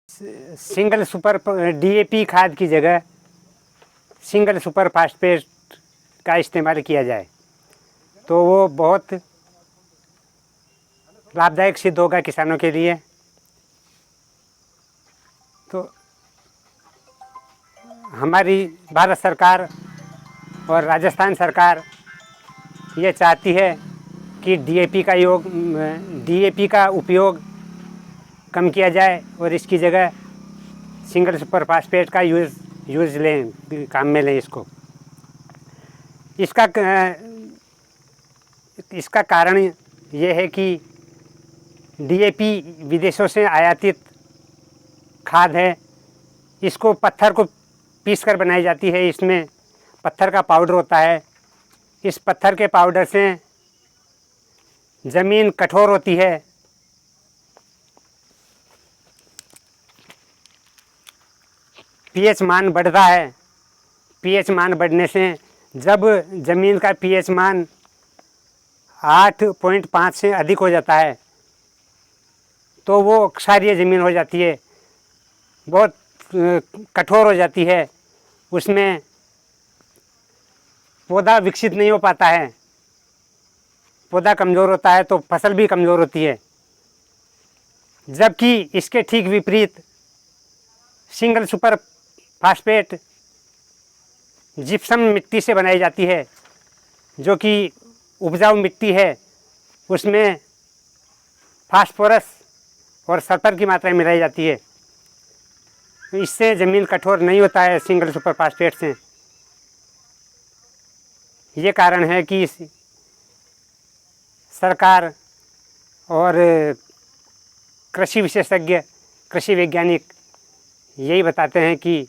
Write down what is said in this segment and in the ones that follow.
Single super DAP खाद की जगह सिंगल सुपर फास्फेट का इस्तेमाल किया जाए तो वो बहुत लाभदायक सिद्ध होगा किसानों के लिए। तो हमारी भारत सरकार और राजस्थान सरकार ये चाहती है कि डीएपी का उपयोग कम किया जाए और इसकी जगह सिंगल सुपर फास्फेट का यूज़ लें, काम में लें इसको। इसका कारण ये है कि डीएपी विदेशों से आयातित खाद है। इसको पत्थर को पीसकर बनाई जाती है। इसमें पत्थर का पाउडर होता है। इस पत्थर के पाउडर से ज़मीन कठोर होती है। पीएच मान बढ़ता है। पीएच मान बढ़ने से जब ज़मीन का पीएच मान 8.5 से अधिक हो जाता है तो वो क्षारीय ज़मीन हो जाती है, बहुत कठोर हो जाती है। उसमें पौधा विकसित नहीं हो पाता है। पौधा कमज़ोर होता है तो फसल भी कमज़ोर होती है। जबकि इसके ठीक विपरीत सिंगल सुपर फास्फेट जिप्सम मिट्टी से बनाई जाती है, जो कि उपजाऊ मिट्टी है। उसमें फास्फोरस और सल्फर की मात्रा मिलाई जाती है। इससे ज़मीन कठोर नहीं होता है सिंगल सुपर फास्फेट से। ये कारण है कि सरकार और कृषि विशेषज्ञ, कृषि वैज्ञानिक यही बताते हैं कि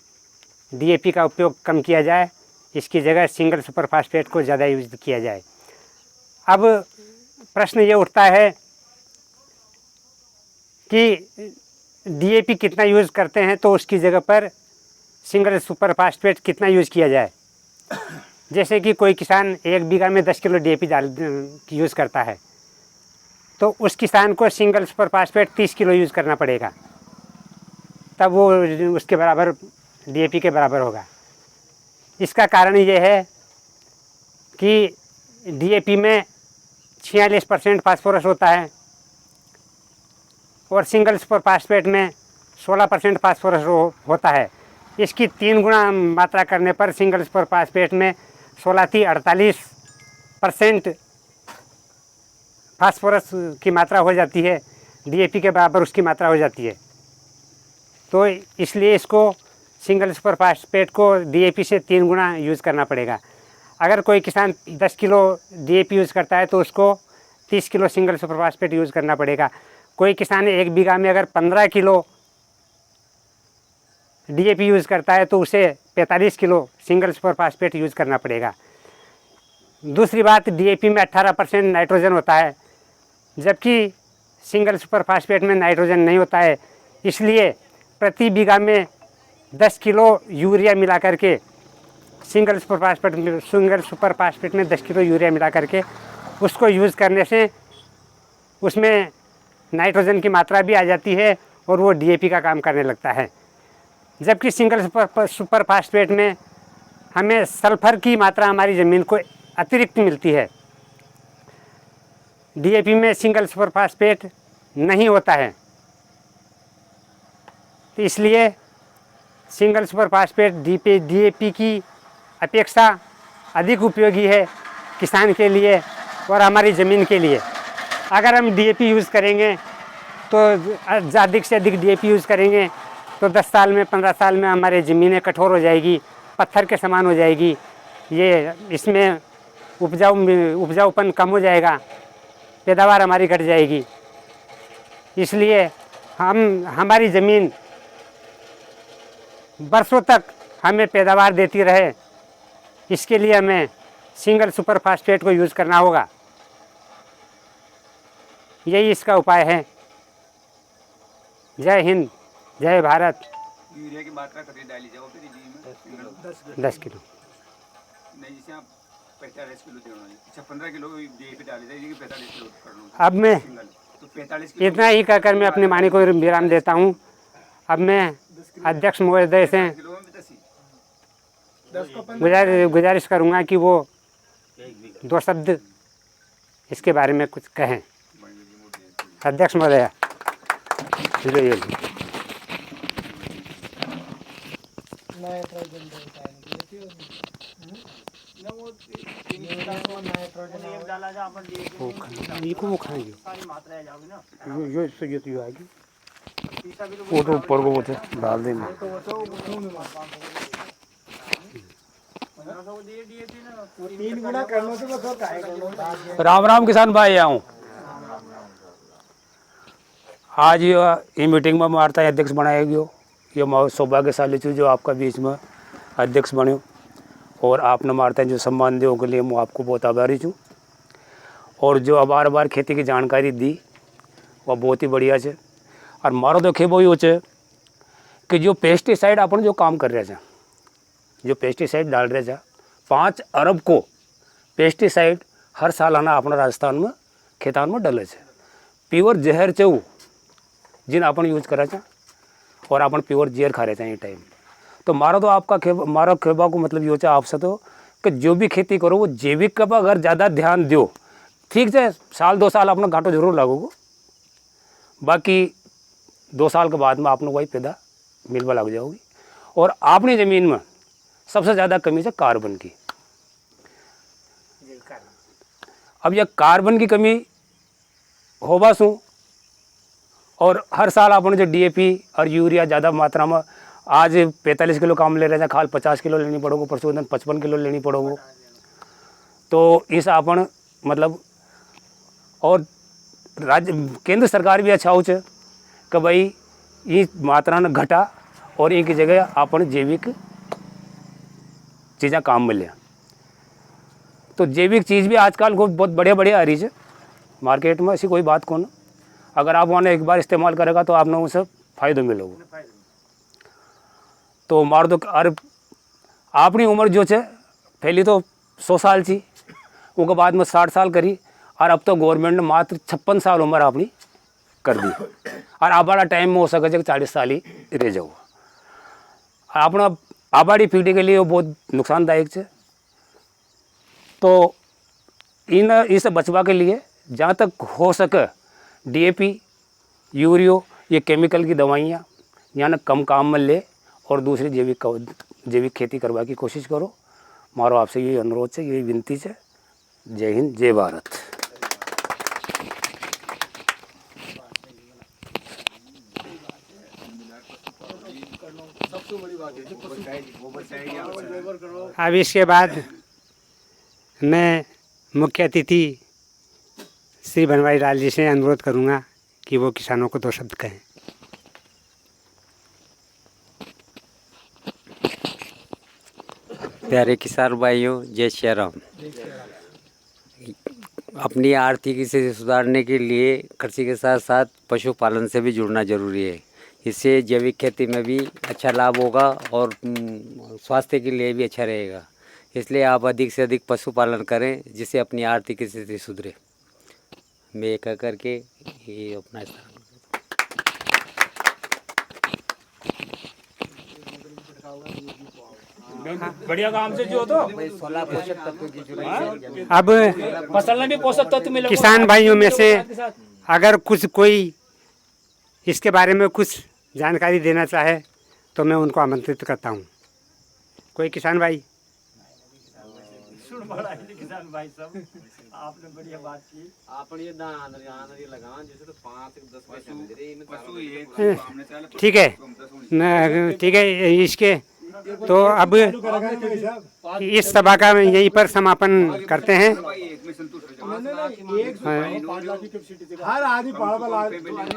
डीएपी का उपयोग कम किया जाए, इसकी जगह सिंगल सुपर फास्फेट को ज़्यादा यूज़ किया जाए। अब प्रश्न ये उठता है कि डीएपी कितना यूज़ करते हैं तो उसकी जगह पर सिंगल सुपर फास्फेट कितना यूज़ किया जाए। जैसे कि कोई किसान 1 बीघा में 10 किलो डीएपी यूज़ करता है तो उस किसान को single super phosphate 30 kilo use करना पड़ेगा, तब वो उसके बराबर डीएपी के बराबर होगा। इसका कारण ये है कि डीएपी में 46% फास्फोरस होता है और सिंगल सुपर फास्फेट में 16% फास्फोरस होता है। इसकी 3 गुना मात्रा करने पर सिंगल सुपर फास्फेट में 16-48% फास्फोरस की मात्रा हो जाती है, डीएपी के बराबर उसकी मात्रा हो जाती है। तो इसलिए इसको सिंगल सुपर फास्फेट को डीएपी से 3 गुना यूज़ करना पड़ेगा। अगर कोई किसान 10 किलो डीएपी यूज़ करता है तो उसको 30 kilo single super phosphate use करना पड़ेगा। कोई किसान 1 बीघा में अगर 15 किलो डीएपी यूज़ करता है तो उसे 45 kilo single super phosphate use करना पड़ेगा। दूसरी बात, डीएपी में 18% नाइट्रोजन होता है, जबकि सिंगल सुपर फास्फेट में नाइट्रोजन नहीं होता है। इसलिए प्रति बीघा में 10 किलो यूरिया मिला करके सिंगल सुपर फास्फेट में 10 किलो यूरिया मिला करके उसको यूज़ करने से उसमें नाइट्रोजन की मात्रा भी आ जाती है और वो डीएपी का काम करने लगता है। जबकि सिंगल सुपर फास्फेट में हमें सल्फर की मात्रा हमारी ज़मीन को अतिरिक्त मिलती है। डीएपी में सिंगल सुपर फास्फेट नहीं होता है, तो इसलिए सिंगल सुपर फास्फेट डीएपी की अपेक्षा अधिक उपयोगी है किसान के लिए और हमारी ज़मीन के लिए। अगर हम डीएपी यूज़ करेंगे तो अधिक से अधिक डीएपी यूज़ करेंगे तो 10 साल में 15 साल में हमारी ज़मीनें कठोर हो जाएगी, पत्थर के समान हो जाएगी। ये इसमें उपजाऊपन कम हो जाएगा, पैदावार हमारी घट जाएगी। इसलिए हमारी ज़मीन बरसों तक हमें पैदावार देती रहे, इसके लिए हमें सिंगल सुपर फास्फेट को यूज़ करना होगा। यही इसका उपाय है। जय हिंद, जय भारत। यूरिया की मात्रा कितनी डाली जाए? 10 किलो। नहीं, जैसे आप 45 किलो देना है। अच्छा, 15 किलो डीएपी डाली जाएगी, 45 किलो कर लो। अब मैं तो 45 किलो इतना ही कहकर मैं अपनी वाणी को विराम देता हूँ। अब मैं अध्यक्ष महोदय से किलो में 10 गुजारिश करूँगा कि वो 2 शब्द इसके बारे में कुछ कहें। अध्यक्ष महोदय ये नाइट्रोजन डाला जा अपन वो खाएंगे सारी मात्राएं जाओगी ना ये तो आएगी वो तो ऊपर को डाल देंगे। तीन गुना करने से बस काय करना। राम राम किसान भाई आऊँ आज ये मीटिंग में मारता है अध्यक्ष बनाया गयो। ये मैं सौभाग्यशाली चीज़ जो आपका बीच में अध्यक्ष बन्यो और आपने मारता है जो सम्मान दियो के लिए मैं आपको बहुत आभारी हूँ। और जो बार बार खेती की जानकारी दी वह बहुत ही बढ़िया है। और मारो तो खेबो यो है कि जो पेस्टिसाइड अपन जो काम कर रहे थे, जो पेस्टिसाइड डाल रहे थे 5 अरब को पेस्टिसाइड हर साल आना अपना राजस्थान में खेतान में डले है। प्योर जहर चे वो जिन अपन यूज करे थे और अपन प्योर जहर खा रहे थे ये टाइम। तो मारा तो आपका मारा खेबा को मतलब ये होता है आपसे तो कि जो भी खेती करो वो जैविक का अगर ज़्यादा ध्यान दो ठीक है 1-2 साल अपना घाटो जरूर लागोगे, बाकी 2 साल के बाद में आपने वही पैदा मिलवा लग जाओगी। और अपनी ज़मीन में सबसे ज़्यादा कमी है कार्बन की। अब यह कार्बन की कमी होबा सू और हर साल आपने जो डीएपी और यूरिया ज़्यादा मात्रा में आज 45 किलो काम ले रहे हैं, खाल 50 किलो लेनी पड़ोगे, परसों दिन 55 किलो लेनी पड़ोगे। तो इस अपन मतलब और राज्य केंद्र सरकार भी अच्छा हो कि भाई ये मात्रा न घटा और इनकी जगह अपन जैविक चीज़ें काम मिले। तो जैविक चीज़ भी आजकल को बहुत बढ़िया बढ़िया आ रही है मार्केट में, ऐसी कोई बात कौन। अगर आप वहाँ एक बार इस्तेमाल करेगा तो आपने उनसे फ़ायदा मिलेगा। तो मार दो और अपनी उम्र जो है पहली तो 100 साल थी, उसके बाद में 60 साल करी और अब तो गवर्नमेंट ने मात्र 56 साल उम्र अपनी कर दी। और आबाड़ा टाइम में हो सके 40 साल ही रह जाओ। अपना आबाड़ी पीढ़ी के लिए वो बहुत नुकसानदायक है। तो इन इससे बचवा के लिए जहाँ तक हो सके डीएपी यूरियो ये केमिकल की दवाइयाँ यहाँ न कम काम में ले और दूसरी जैविक खेती करवा की कोशिश करो। मारो आपसे यही अनुरोध है, यही विनती है। जय हिंद, जय भारत। अब इसके बाद मैं मुख्य अतिथि श्री बनवारी लाल जी से अनुरोध करूंगा कि वो किसानों को 2 शब्द कहें। प्यारे किसान भाइयों, जय श्री राम। अपनी आर्थिकी से सुधारने के लिए कृषि के साथ साथ पशुपालन से भी जुड़ना जरूरी है। इससे जैविक खेती में भी अच्छा लाभ होगा और स्वास्थ्य के लिए भी अच्छा रहेगा। इसलिए आप अधिक से अधिक पशुपालन करें जिससे अपनी आर्थिक स्थिति सुधरे। मैं कह करके ये अपना बढ़िया काम से जो तो 16 पोषक तत्वों की अब फसल में भी पोषक तत्व मिले। किसान भाइयों में से अगर कोई इसके बारे में कुछ जानकारी देना चाहे तो मैं उनको आमंत्रित करता हूँ। कोई किसान भाई? किसान भाई सब आपने बढ़िया बात की। आपने ये लगाना जैसे तो 5-10 पैसे मिल रहे। ठीक है, ठीक है। इसके तो अब इस सभा का यहीं पर समापन करते हैं। हर आदमी